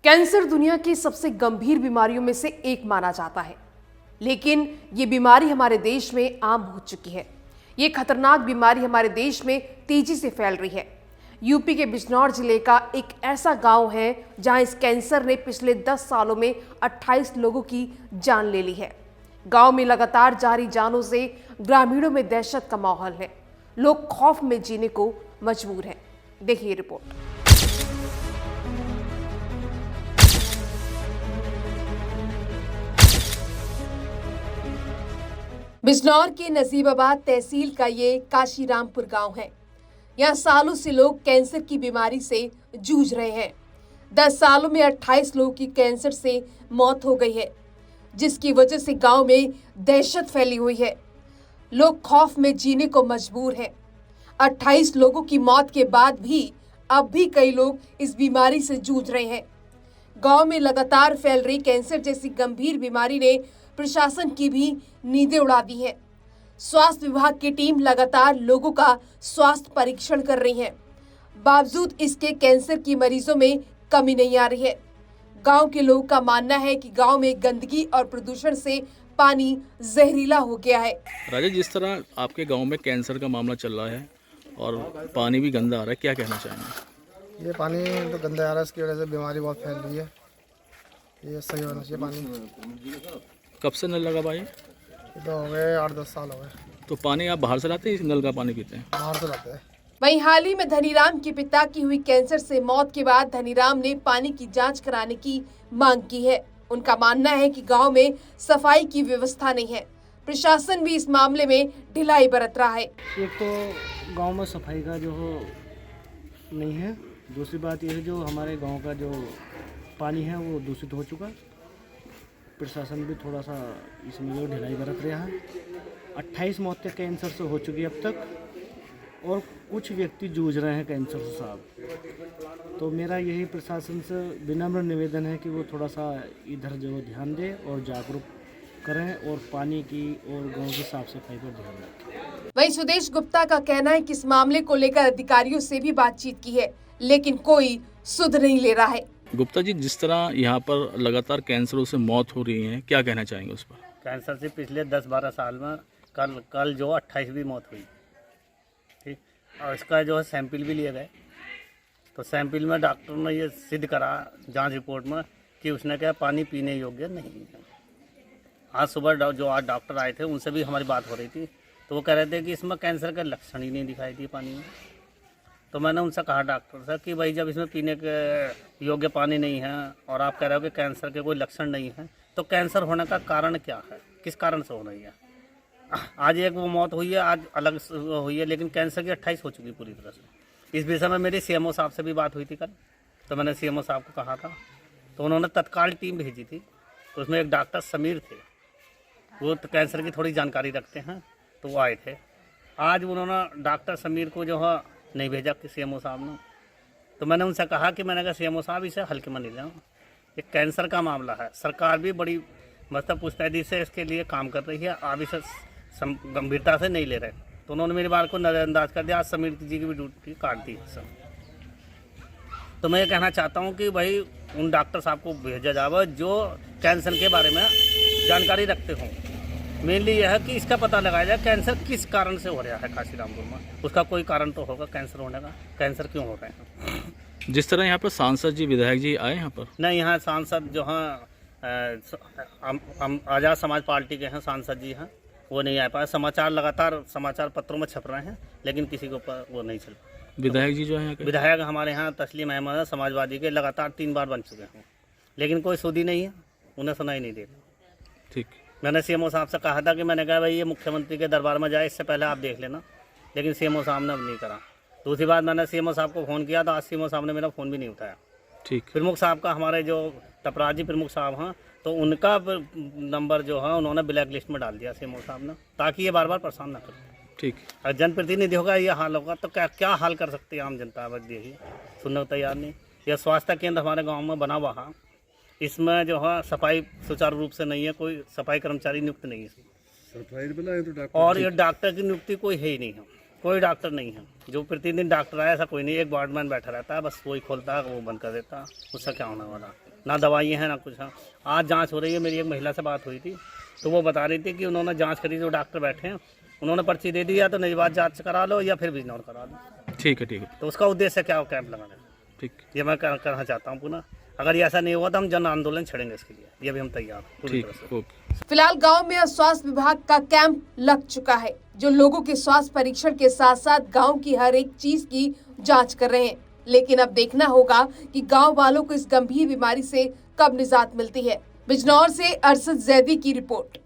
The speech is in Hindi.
कैंसर दुनिया की सबसे गंभीर बीमारियों में से एक माना जाता है, लेकिन ये बीमारी हमारे देश में आम हो चुकी है। ये खतरनाक बीमारी हमारे देश में तेजी से फैल रही है। यूपी के बिजनौर जिले का एक ऐसा गांव है जहां इस कैंसर ने पिछले 10 सालों में 28 लोगों की जान ले ली है। गांव में लगातार जारी जानों से ग्रामीणों में दहशत का माहौल है। लोग खौफ में जीने को मजबूर हैं। देखिए रिपोर्ट। बिजनौर के नजीबाबाद तहसील का ये काशीरामपुर गांव है। यहाँ सालों से लोग कैंसर की बीमारी से जूझ रहे हैं। 10 सालों में 28 लोगों की कैंसर से मौत हो गई है, जिसकी वजह से गांव में दहशत फैली हुई है। लोग खौफ में जीने को मजबूर हैं। 28 लोगों की मौत के बाद भी अब भी कई लोग इस बीमारी से जूझ रहे हैं। गांव में लगातार फैल रही कैंसर जैसी गंभीर बीमारी ने प्रशासन की भी नींदें उड़ा दी है। स्वास्थ्य विभाग की टीम लगातार लोगों का स्वास्थ्य परीक्षण कर रही है। बावजूद इसके कैंसर की मरीजों में कमी नहीं आ रही है। गांव के लोगों का मानना है कि गांव में गंदगी और प्रदूषण से पानी जहरीला हो गया है। राजेश, जिस तरह आपके गांव में कैंसर का मामला चल रहा है और पानी भी गंदा आ रहा है, क्या कहना चाहेंगे? ये पानी तो गंदा आ रहा है, इसकी वजह से बीमारी बहुत फैल रही है। ये सही होना चाहिए पानी। कब से नल लगा भाई? ये तो हो गए 8-10 साल हो गए। तो पानी आप बाहर से लाते हैं, इस नल का पानी पीते हैं? बाहर से लाते हैं। वहीं हाल ही में धनीराम के पिता की हुई कैंसर से मौत के बाद धनीराम ने पानी की जांच कराने की मांग की है। उनका मानना है कि गांव में सफाई की व्यवस्था नहीं है। प्रशासन भी इस मामले में ढिलाई बरत रहा है। एक तो गांव में सफाई का जो नहीं है, दूसरी बात यह है जो हमारे गांव का जो पानी है वो दूषित हो चुका। प्रशासन भी थोड़ा सा इसमें जो ढिलाई बरत रहा है। 28 मौतें कैंसर से हो चुकी अब तक और कुछ व्यक्ति जूझ रहे हैं कैंसर से साहब। तो मेरा यही प्रशासन से विनम्र निवेदन है कि वो थोड़ा सा इधर जो ध्यान दे और जागरूक करें और पानी की और गांव की साफ सफाई पर ध्यान रखें। वहीं सुदेश गुप्ता का कहना है कि इस मामले को लेकर अधिकारियों से भी बातचीत की है, लेकिन कोई सुध नहीं ले रहा है। गुप्ता जी, जिस तरह यहाँ पर लगातार कैंसरों से मौत हो रही है, क्या कहना चाहेंगे उस पर? कैंसर से पिछले 10-12 साल में कल जो 28वीं मौत हुई, ठीक, और इसका जो है सैंपल भी लिए गए। तो सैंपल में डॉक्टर ने ये सिद्ध करा जांच रिपोर्ट में कि उसने क्या पानी पीने योग्य नहीं है। आज सुबह जो आज डॉक्टर आए थे उनसे भी हमारी बात हो रही थी, तो वो कह रहे थे कि इसमें कैंसर के लक्षण ही नहीं दिखाई दिए पानी में। तो मैंने उनसे कहा डॉक्टर साहब कि भाई जब इसमें पीने के योग्य पानी नहीं है और आप कह रहे हो कि कैंसर के कोई लक्षण नहीं है, तो कैंसर होने का कारण क्या है, किस कारण से हो रही है? आज एक वो मौत हुई है, आज अलग हुई है, लेकिन कैंसर की 28 हो चुकी पूरी तरह से। इस विषय में मेरी सीएमओ साहब से भी बात हुई थी कल। तो मैंने सीएमओ साहब को कहा था, तो उन्होंने तत्काल टीम भेजी थी। तो उसमें एक डॉक्टर समीर थे, वो तो कैंसर की थोड़ी जानकारी रखते हैं, तो वो आए थे। आज उन्होंने डॉक्टर समीर को जो है नहीं भेजा कि सीएमओ साहब ने। तो मैंने उनसे कहा कि मैंने कहा सीएमओ साहब इसे हल्के में नहीं लें, ये कैंसर का मामला है। सरकार भी बड़ी मतलब मुस्तैदी से इसके लिए काम कर रही है, आप इसे गंभीरता से नहीं ले रहे। तो उन्होंने मेरी बात को नज़रअंदाज कर दिया। आज समीर जी की भी ड्यूटी काट दी सर। तो मैं ये कहना चाहता हूँ कि भाई उन डॉक्टर साहब को भेजा जाए जो कैंसर के बारे में जानकारी रखते हों। मेनली यह है कि इसका पता लगाया जाए कैंसर किस कारण से हो रहा है काशीरामपुर में। उसका कोई कारण तो होगा कैंसर होने का, कैंसर क्यों हो रहे हैं। जिस तरह यहाँ पर सांसद जी, विधायक जी आए यहाँ पर? नहीं, यहाँ सांसद जो हैं आज़ाद समाज पार्टी के हैं सांसद जी हैं, वो नहीं आ पाए। समाचार लगातार समाचार पत्रों में छप रहे हैं, लेकिन किसी के ऊपर वो नहीं चल पाए। विधायक जी जो है यहाँ के? विधायक हमारे यहाँ तस्लीम अहमद है, समाजवादी के, लगातार 3 बार बन चुके हैं, लेकिन कोई सुधी नहीं है, उन्हें सुनाई नहीं देता। ठीक। मैंने सीएमओ साहब से कहा था कि मैंने कहा भाई ये मुख्यमंत्री के दरबार में जाए, इससे पहले आप देख लेना, लेकिन सीएमओ साहब ने अब नहीं करा। दूसरी बात, मैंने सीएमओ साहब को फ़ोन किया तो आज सीएमओ साहब ने मेरा फ़ोन भी नहीं उठाया। ठीक। प्रमुख साहब का, हमारे जो टपराजी प्रमुख साहब हैं, तो उनका नंबर जो है उन्होंने ब्लैक लिस्ट में डाल दिया सीएमओ साहब ने, ताकि ये बार बार परेशान ना करें। ठीक। और जनप्रतिनिधि होगा ये हाल होगा तो क्या हाल कर सकती है आम जनता? बस देखिए, सुनने को तैयार नहीं। यह स्वास्थ्य केंद्र हमारे गाँव में बना हुआ है, इसमें जो है सफाई सुचारू रूप से नहीं है, कोई सफाई कर्मचारी नियुक्त नहीं है इसमें। और ये डॉक्टर की नियुक्ति कोई है ही नहीं है, कोई डॉक्टर नहीं है। जो प्रतिदिन डॉक्टर आया ऐसा कोई नहीं, एक वार्डमैन बैठा रहता है, बस वही खोलता है वो बंद कर देता है, उससे क्या होने वाला। ना दवाइयाँ हैं ना कुछ है। आज जांच हो रही है। मेरी एक महिला से बात हुई थी तो वो बता रही थी कि उन्होंने जांच करी, जो डॉक्टर बैठे हैं उन्होंने पर्ची दे दी, या तो नई बात जांच करा लो या फिर बिजनौर करा लो। ठीक है, ठीक है, तो उसका उद्देश्य क्या हो कैंप लगाने का, ठीक, ये मैं कहना चाहता हूँ पुनः। अगर ये ऐसा नहीं हुआ तो हम जन आंदोलन छेड़ेंगे इसके लिए, ये भी हम तैयार हैं पूरी ठीक, तरह से। ओके। फिलहाल गांव में अब स्वास्थ्य विभाग का कैंप लग चुका है, जो लोगों के स्वास्थ्य परीक्षण के साथ साथ गांव की हर एक चीज की जांच कर रहे हैं। लेकिन अब देखना होगा कि गांव वालों को इस गंभीर बीमारी से कब निजात मिलती है। बिजनौर से अरशद जैदी की रिपोर्ट।